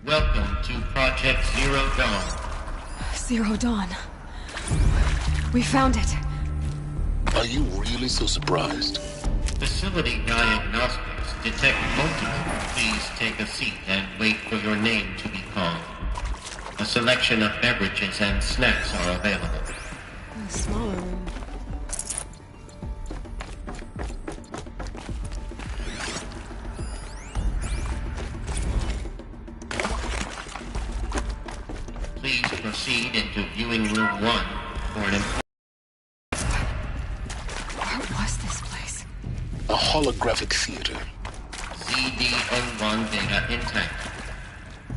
Welcome to Project Zero Dawn. Zero Dawn. We found it. Are you really so surprised? Facility diagnostics detect multiple. Please take a seat and wait for your name to be called. A selection of beverages and snacks are available. A smaller room. Please proceed into viewing room 1 for an important... What was this place? A holographic theater. CD01 data intact.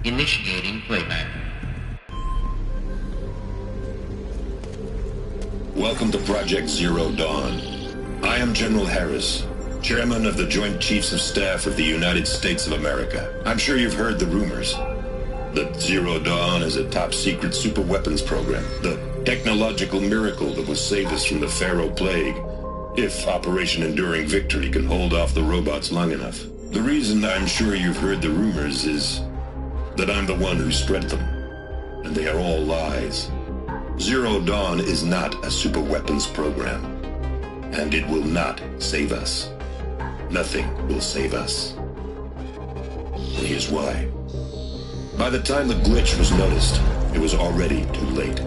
Initiating playback. Welcome to Project Zero Dawn. I am General Harris, Chairman of the Joint Chiefs of Staff of the United States of America. I'm sure you've heard the rumors that Zero Dawn is a top-secret superweapons program, the technological miracle that will save us from the Pharaoh Plague, if Operation Enduring Victory can hold off the robots long enough. The reason I'm sure you've heard the rumors is that I'm the one who spread them, and they are all lies. Zero Dawn is not a superweapons program, and it will not save us. Nothing will save us. And here's why. By the time the glitch was noticed, it was already too late.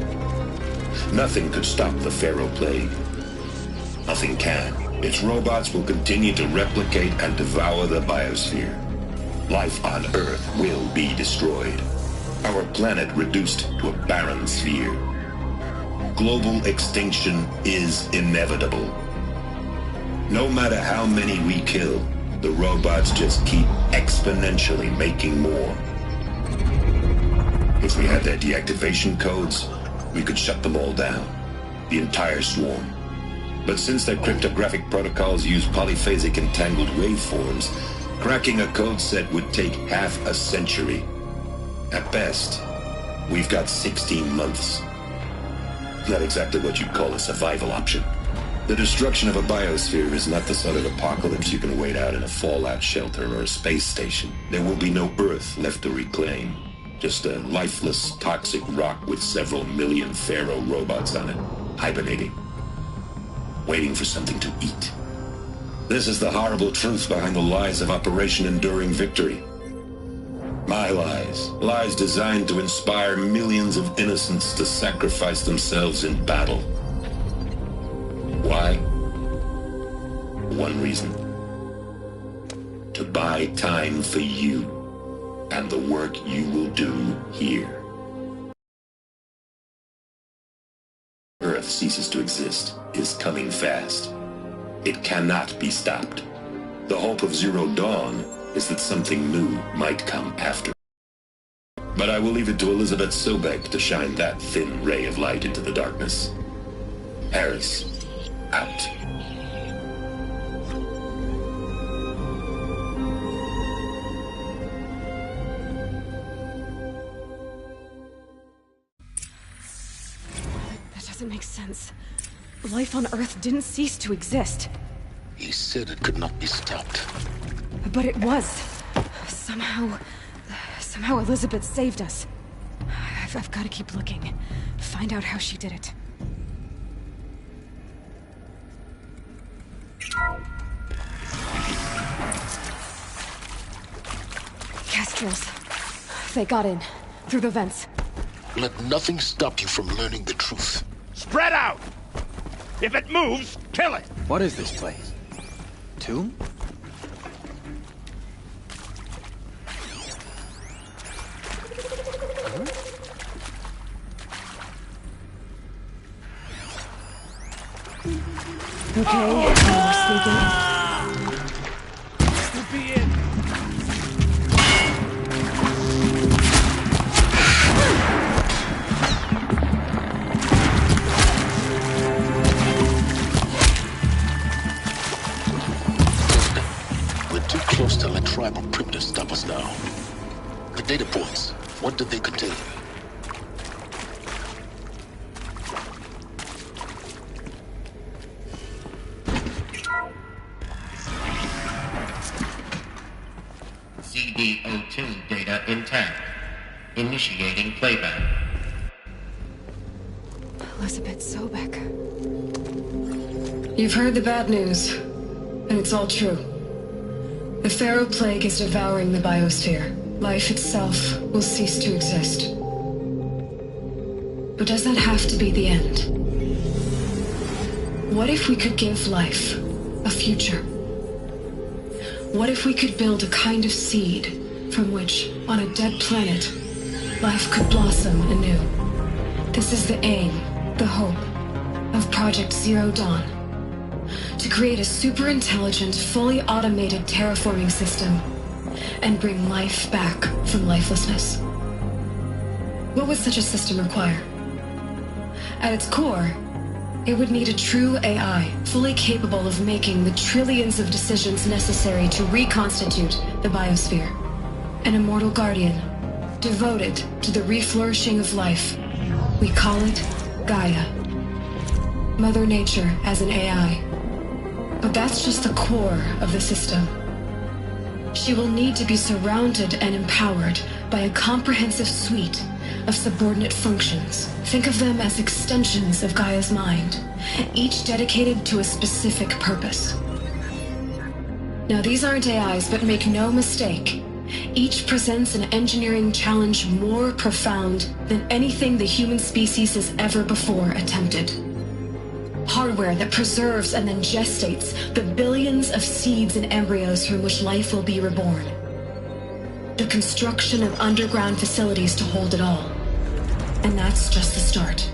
Nothing could stop the Pharaoh Plague. Nothing can. Its robots will continue to replicate and devour the biosphere. Life on Earth will be destroyed. Our planet reduced to a barren sphere. Global extinction is inevitable. No matter how many we kill, the robots just keep exponentially making more. If we had their deactivation codes, we could shut them all down, the entire swarm. But since their cryptographic protocols use polyphasic entangled waveforms, cracking a code set would take half a century. At best, we've got 16 months. Not exactly what you'd call a survival option. The destruction of a biosphere is not the sort of apocalypse you can wait out in a fallout shelter or a space station. There will be no Earth left to reclaim. Just a lifeless, toxic rock with several million Pharaoh robots on it, hibernating, waiting for something to eat. This is the horrible truth behind the lies of Operation Enduring Victory. My lies. Lies designed to inspire millions of innocents to sacrifice themselves in battle. Why? One reason. To buy time for you and the work you will do here. Earth ceases to exist is coming fast. It cannot be stopped. The hope of Zero Dawn is that something new might come after. But I will leave it to Elizabeth Sobek to shine that thin ray of light into the darkness. Harris, out. That doesn't make sense. Life on Earth didn't cease to exist. He said it could not be stopped. But it was. Somehow Elizabeth saved us. I've got to keep looking. Find out how she did it. Kestrels. They got in. Through the vents. Let nothing stop you from learning the truth. Spread out! If it moves, kill it! What is this place? Tomb? Okay, sneaking. To be in! We're too close to let tribal primitives stop us now. The data points, what did they contain? CD02 data intact. Initiating playback. Elizabeth Sobek. You've heard the bad news, and it's all true. The Pharaoh Plague is devouring the biosphere. Life itself will cease to exist. But does that have to be the end? What if we could give life a future? What if we could build a kind of seed from which, on a dead planet, life could blossom anew? This is the aim, the hope, of Project Zero Dawn. To create a super-intelligent, fully automated terraforming system and bring life back from lifelessness. What would such a system require? At its core, it would need a true AI, fully capable of making the trillions of decisions necessary to reconstitute the biosphere. An immortal guardian, devoted to the reflourishing of life. We call it Gaia. Mother Nature as an AI. But that's just the core of the system. She will need to be surrounded and empowered by a comprehensive suite of subordinate functions. Think of them as extensions of Gaia's mind, each dedicated to a specific purpose. Now, these aren't AIs, but make no mistake, each presents an engineering challenge more profound than anything the human species has ever before attempted. Hardware that preserves and then gestates the billions of seeds and embryos from which life will be reborn. The construction of underground facilities to hold it all. And that's just the start.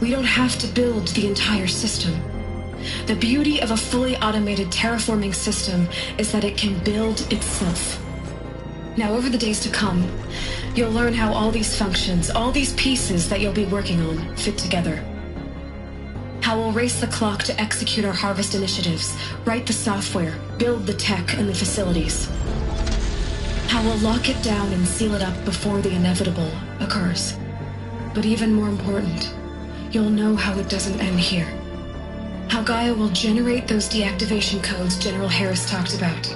We don't have to build the entire system. The beauty of a fully automated terraforming system is that it can build itself. Now, over the days to come, you'll learn how all these functions, all these pieces that you'll be working on, fit together. How we'll race the clock to execute our harvest initiatives, write the software, build the tech and the facilities. How we'll lock it down and seal it up before the inevitable occurs. But even more important, you'll know how it doesn't end here. How Gaia will generate those deactivation codes General Harris talked about,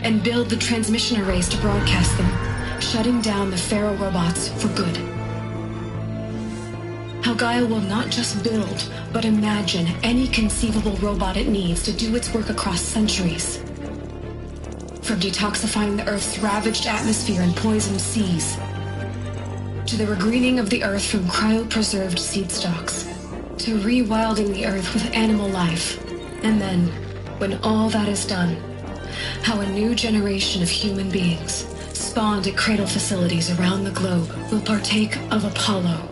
and build the transmission arrays to broadcast them, shutting down the Pharaoh robots for good. How Gaia will not just build, but imagine any conceivable robot it needs to do its work across centuries. From detoxifying the Earth's ravaged atmosphere and poisoned seas, to the regreening of the Earth from cryopreserved seed stalks, to rewilding the Earth with animal life. And then, when all that is done, how a new generation of human beings, spawned at cradle facilities around the globe, will partake of Apollo,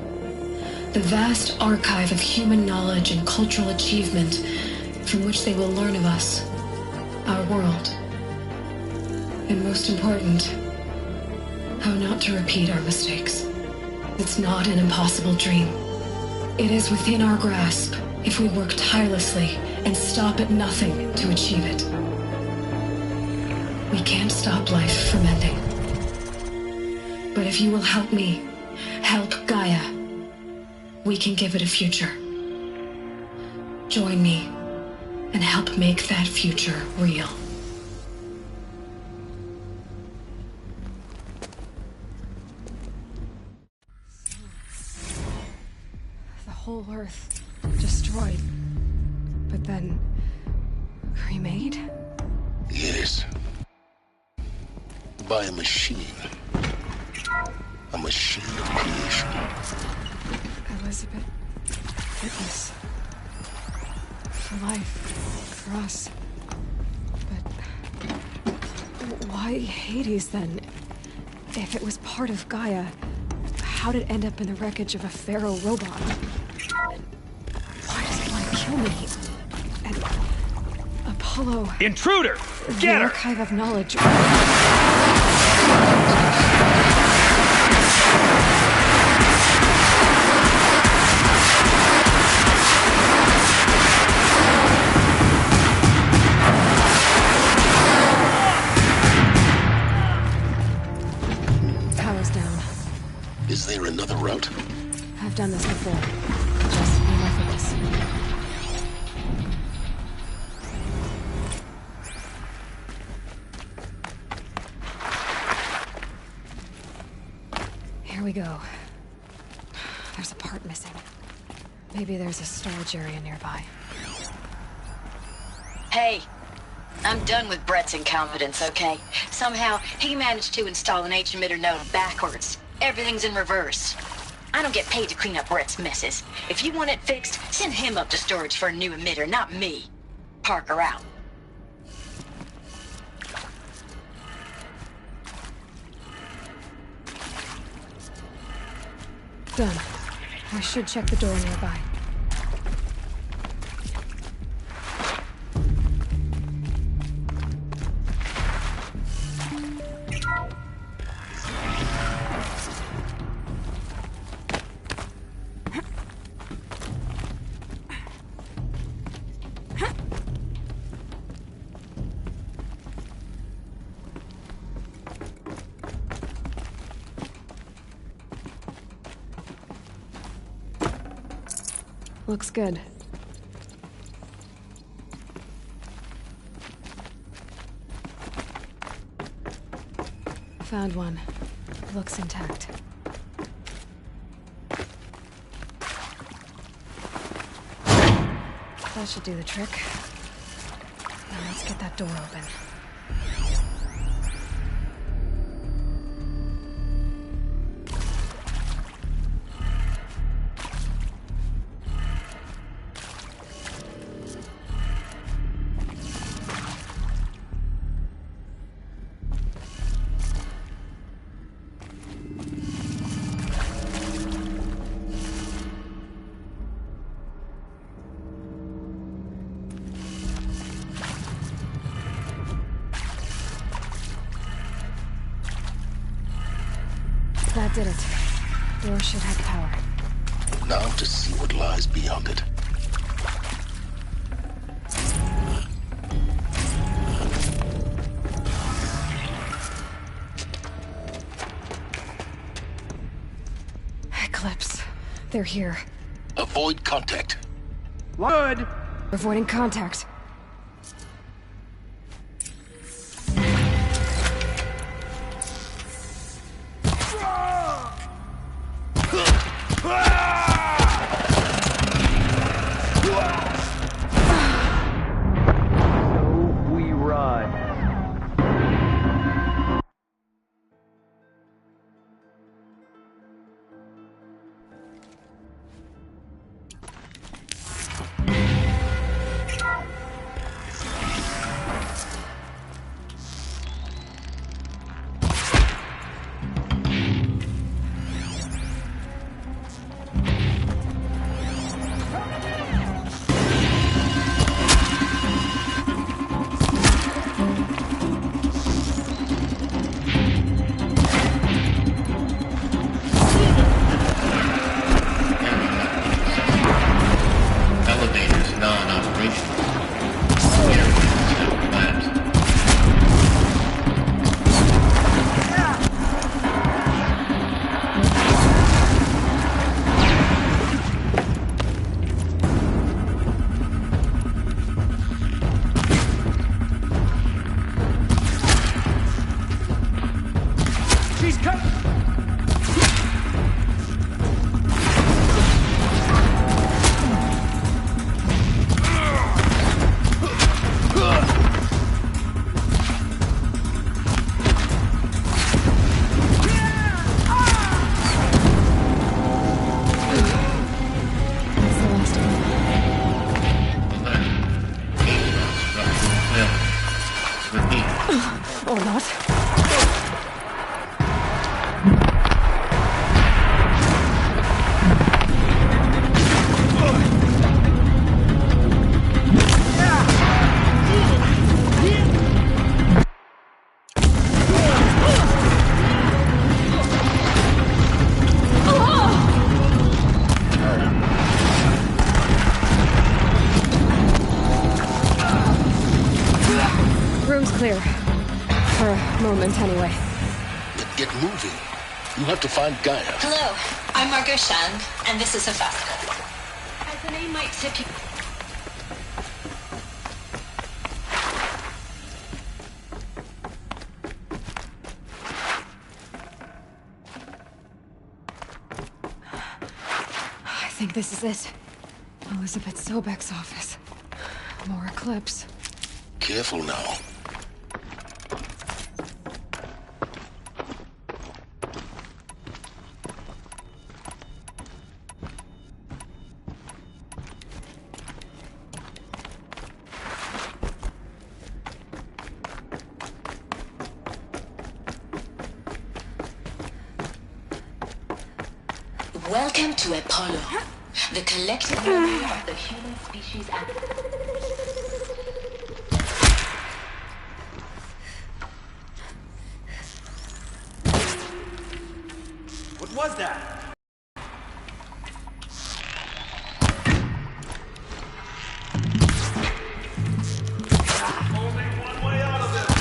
the vast archive of human knowledge and cultural achievement from which they will learn of us, our world. And most important, how not to repeat our mistakes. It's not an impossible dream. It is within our grasp if we work tirelessly and stop at nothing to achieve it. We can't stop life from ending. But if you will help me, help Gaia, we can give it a future. Join me and help make that future real. The whole Earth destroyed, but then remade? Yes. By a machine. A machine of creation. Elizabeth, fitness. For life, for us. But why Hades then? If it was part of Gaia, how did it end up in the wreckage of a Pharaoh robot? And why does it want to kill me? And Apollo... Intruder! The Get her! archive of knowledge... Power's down. Is there another route? I've done this before. Just be enough of this. Here we go. There's a part missing. Maybe there's a storage area nearby. Hey, I'm done with Brett's incompetence, okay? Somehow, he managed to install an H-emitter node backwards. Everything's in reverse. I don't get paid to clean up Brett's messes. If you want it fixed, send him up to storage for a new emitter, not me. Parker out. Done. I should check the door nearby. Looks good. Found one. Looks intact. That should do the trick. Now let's get that door open. That did it. Door should have power. Now to see what lies beyond it. Eclipse. They're here. Avoid contact. Good. Avoiding contact. Or not. Room's clear. For a moment, anyway. Then get moving. You have to find Gaia. Hello, I'm Margot Shan, and this is Hephaestus. As the name might tip you... think this is it. Elizabeth Sobek's office. More Eclipse. Careful now. Welcome to Apollo, the collective memory of the human species and... What was that? Only one way out of this.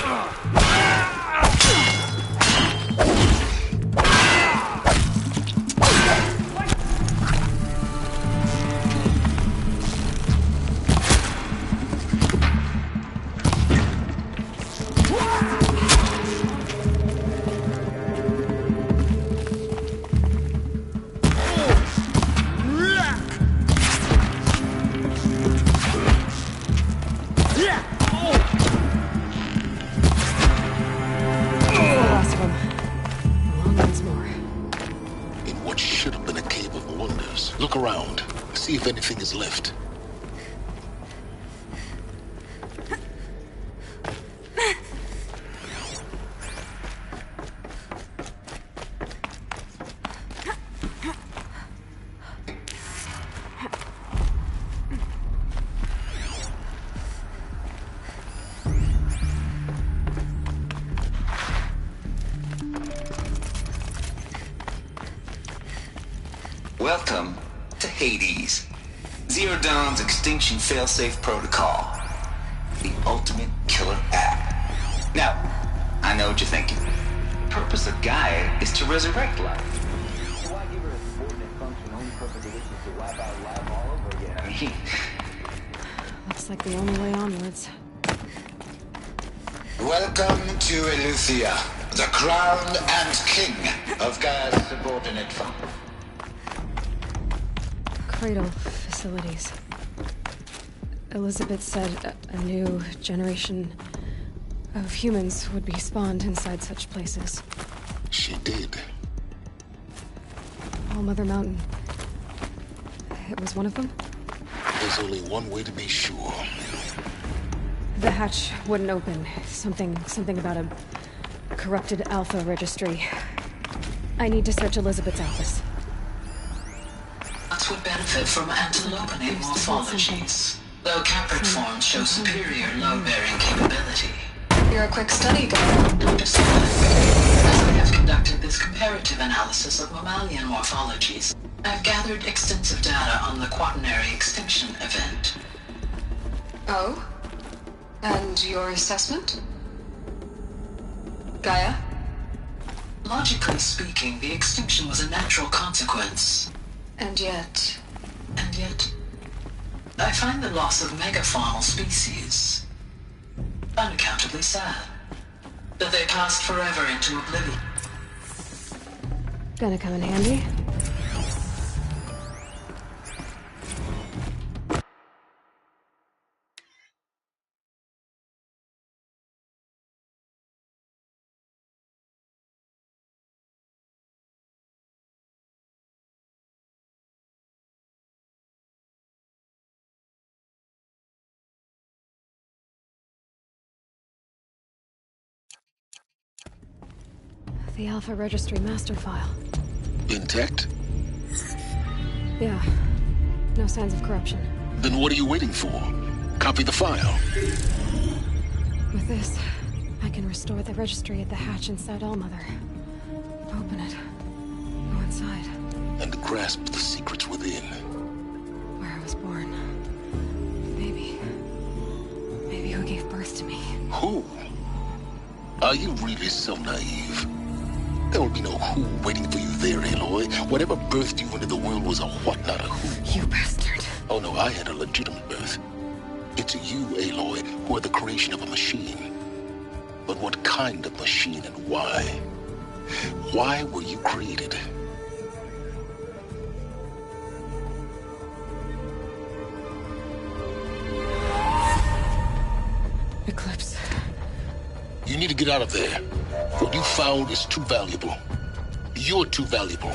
Look around. See if anything is left. Welcome to Hades. Zero Dawn's extinction failsafe protocol. The ultimate killer app. Now, I know what you're thinking. The purpose of Gaia is to resurrect life. Why give her a subordinate function only purpose of which is to wipe out life all over again? I mean... Looks like the only way onwards. Welcome to Eleuthia, the crown and king of Gaia's subordinate function. Cradle facilities. Elizabeth said a new generation of humans would be spawned inside such places. She did. All Mother Mountain. It was one of them? There's only one way to be sure. The hatch wouldn't open. Something about a corrupted Alpha registry. I need to search Elizabeth's office. Would benefit from antilopenate morphologies, though Caprid forms show superior load-bearing capability. You're a quick study guy. Understood. As I have conducted this comparative analysis of mammalian morphologies, I've gathered extensive data on the quaternary extinction event. Oh? And your assessment? Gaia? Logically speaking, the extinction was a natural consequence. And yet, I find the loss of megafaunal species unaccountably sad. That they passed forever into oblivion. Gonna come in handy. The Alpha Registry master file. Intact? Yeah. No signs of corruption. Then what are you waiting for? Copy the file. With this, I can restore the registry at the hatch inside Allmother. Open it. Go inside. And grasp the secrets within. Where I was born. Maybe who gave birth to me. Who? Are you really so naive? There will be no who waiting for you there, Aloy. Whatever birthed you into the world was a what, not a who. You bastard. Oh no, I had a legitimate birth. It's you, Aloy, who are the creation of a machine. But what kind of machine and why? Why were you created? need to get out of there. What you found is too valuable. You're too valuable.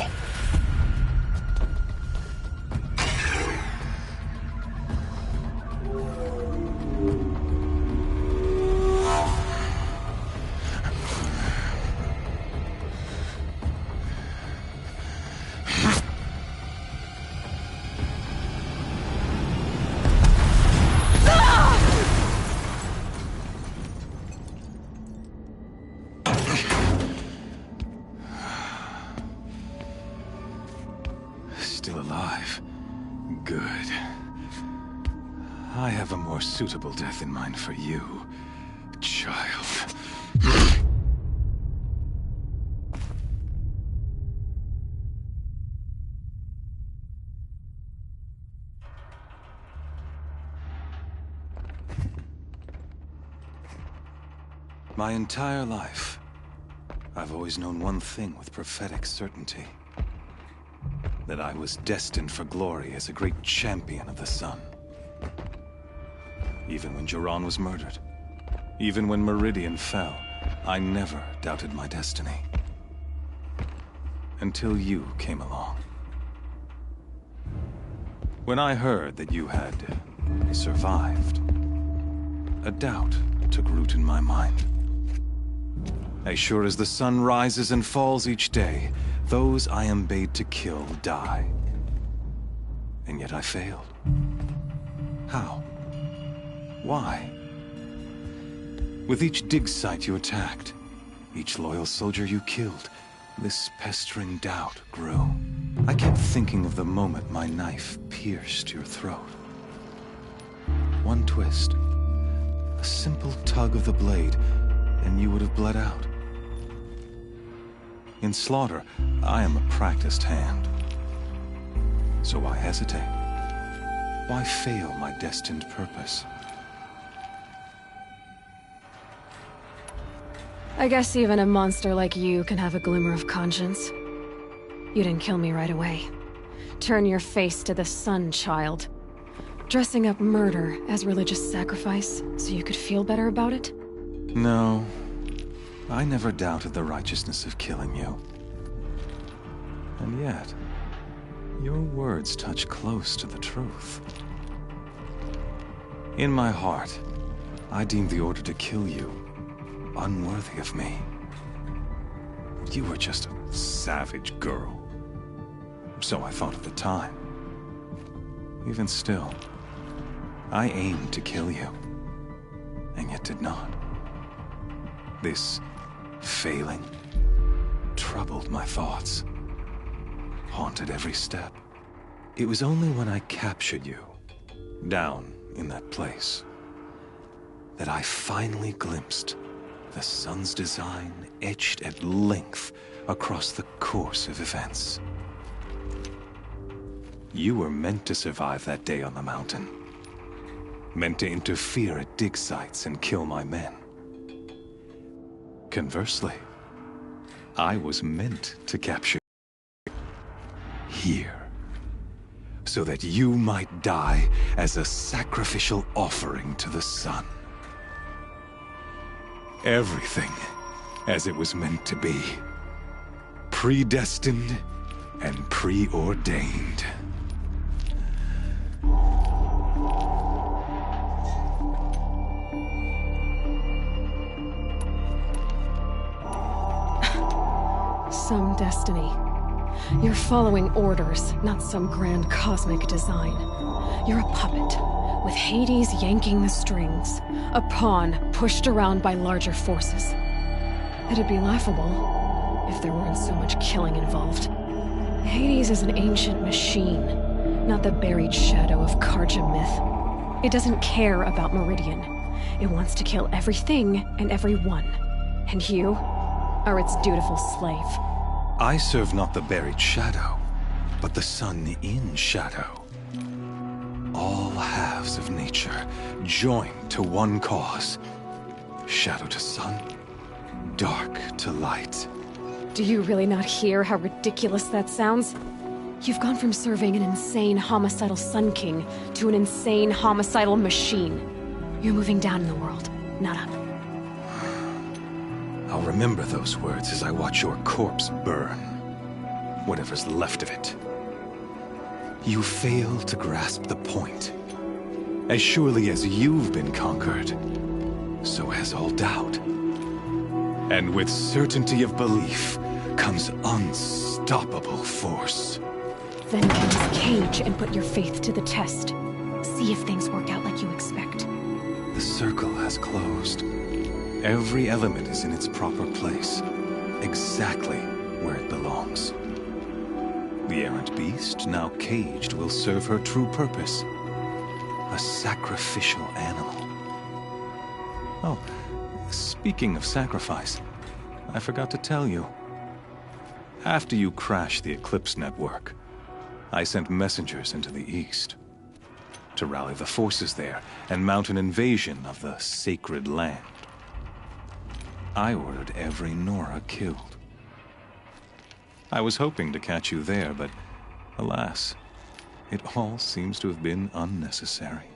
Still alive. Good. I have a more suitable death in mind for you, child. My entire life, I've always known one thing with prophetic certainty. That I was destined for glory as a great champion of the sun. Even when Jiran was murdered, even when Meridian fell, I never doubted my destiny. Until you came along. When I heard that you had survived, a doubt took root in my mind. As sure as the sun rises and falls each day, those I am bade to kill die. And yet I failed. How? Why? With each dig site you attacked, each loyal soldier you killed, this pestering doubt grew. I kept thinking of the moment my knife pierced your throat. One twist, a simple tug of the blade, and you would have bled out. In slaughter, I am a practiced hand. So why hesitate? Why fail my destined purpose? I guess even a monster like you can have a glimmer of conscience. You didn't kill me right away. Turn your face to the sun, child. Dressing up murder as religious sacrifice so you could feel better about it? No. I never doubted the righteousness of killing you. And yet, your words touch close to the truth. In my heart, I deemed the order to kill you unworthy of me. You were just a savage girl. So I thought at the time. Even still, I aimed to kill you, and yet did not. This failing troubled my thoughts, haunted every step. It was only when I captured you, down in that place, that I finally glimpsed the sun's design etched at length across the course of events. You were meant to survive that day on the mountain. Meant to interfere at dig sites and kill my men. Conversely, I was meant to capture you here, so that you might die as a sacrificial offering to the sun. Everything as it was meant to be. Predestined and preordained. Some destiny. You're following orders, not some grand cosmic design. You're a puppet, with Hades yanking the strings. A pawn pushed around by larger forces. It'd be laughable if there weren't so much killing involved. Hades is an ancient machine, not the buried shadow of Karja myth. It doesn't care about Meridian. It wants to kill everything and everyone. And you are its dutiful slave. I serve not the buried shadow, but the sun in shadow. All halves of nature joined to one cause. Shadow to sun, dark to light. Do you really not hear how ridiculous that sounds? You've gone from serving an insane homicidal Sun King to an insane homicidal machine. You're moving down in the world, not up. I'll remember those words as I watch your corpse burn. Whatever's left of it. You fail to grasp the point. As surely as you've been conquered, so has all doubt. And with certainty of belief comes unstoppable force. Then use Cage and put your faith to the test. See if things work out like you expect. The circle has closed. Every element is in its proper place, exactly where it belongs. The errant beast, now caged, will serve her true purpose. A sacrificial animal. Oh, speaking of sacrifice, I forgot to tell you. After you crashed the Eclipse network, I sent messengers into the east to rally the forces there and mount an invasion of the sacred land. I ordered every Nora killed. I was hoping to catch you there, but alas, it all seems to have been unnecessary.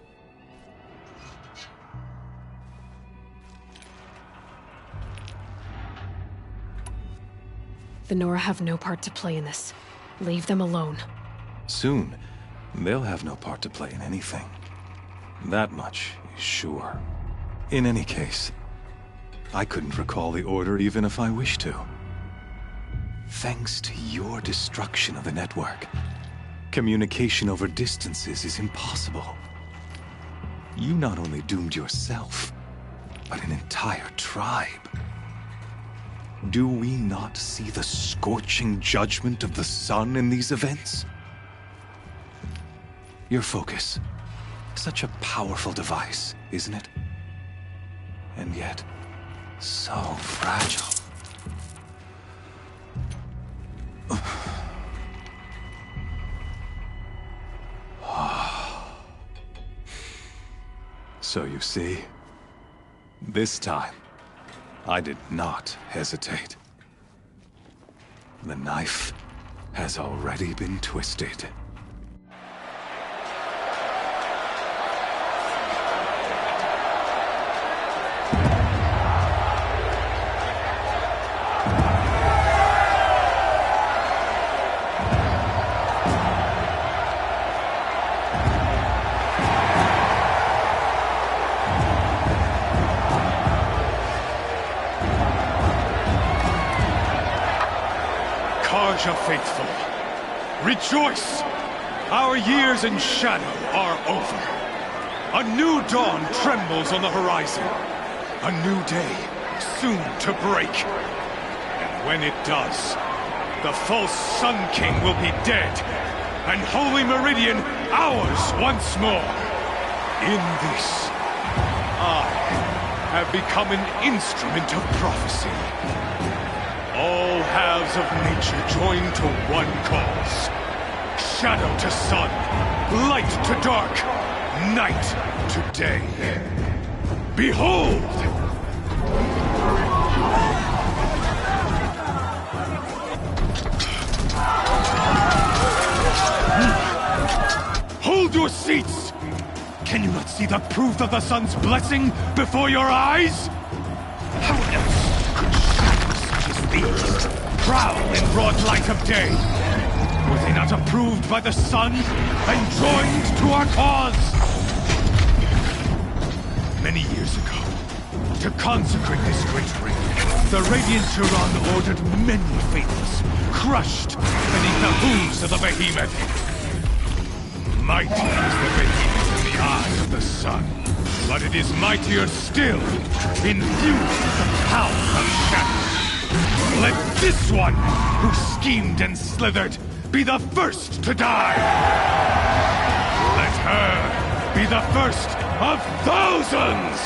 The Nora have no part to play in this. Leave them alone. Soon, they'll have no part to play in anything. That much is sure. In any case, I couldn't recall the order even if I wished to. Thanks to your destruction of the network, communication over distances is impossible. You not only doomed yourself, but an entire tribe. Do we not see the scorching judgment of the sun in these events? Your focus. Such a powerful device, isn't it? And yet, so fragile. So you see, this time, I did not hesitate. The knife has already been twisted. Faithful, rejoice! Our years in shadow are over. A new dawn trembles on the horizon. A new day soon to break. And when it does, the false Sun King will be dead, and Holy Meridian ours once more. In this, I have become an instrument of prophecy. All halves of nature join to one cause. Shadow to sun, light to dark, night to day. Behold! Hold your seats! Can you not see the proof of the sun's blessing before your eyes? How else could shadows such as these prowl in broad light of day? Were they not approved by the sun and joined to our cause? Many years ago, to consecrate this great ring, the Radiant Turan ordered many faithless, crushed beneath the hooves of the behemoth. Mighty is the behemoth in the eyes of the sun, but it is mightier still, infused with the power of shadow. Let this one, who schemed and slithered, be the first to die! Let her be the first of thousands!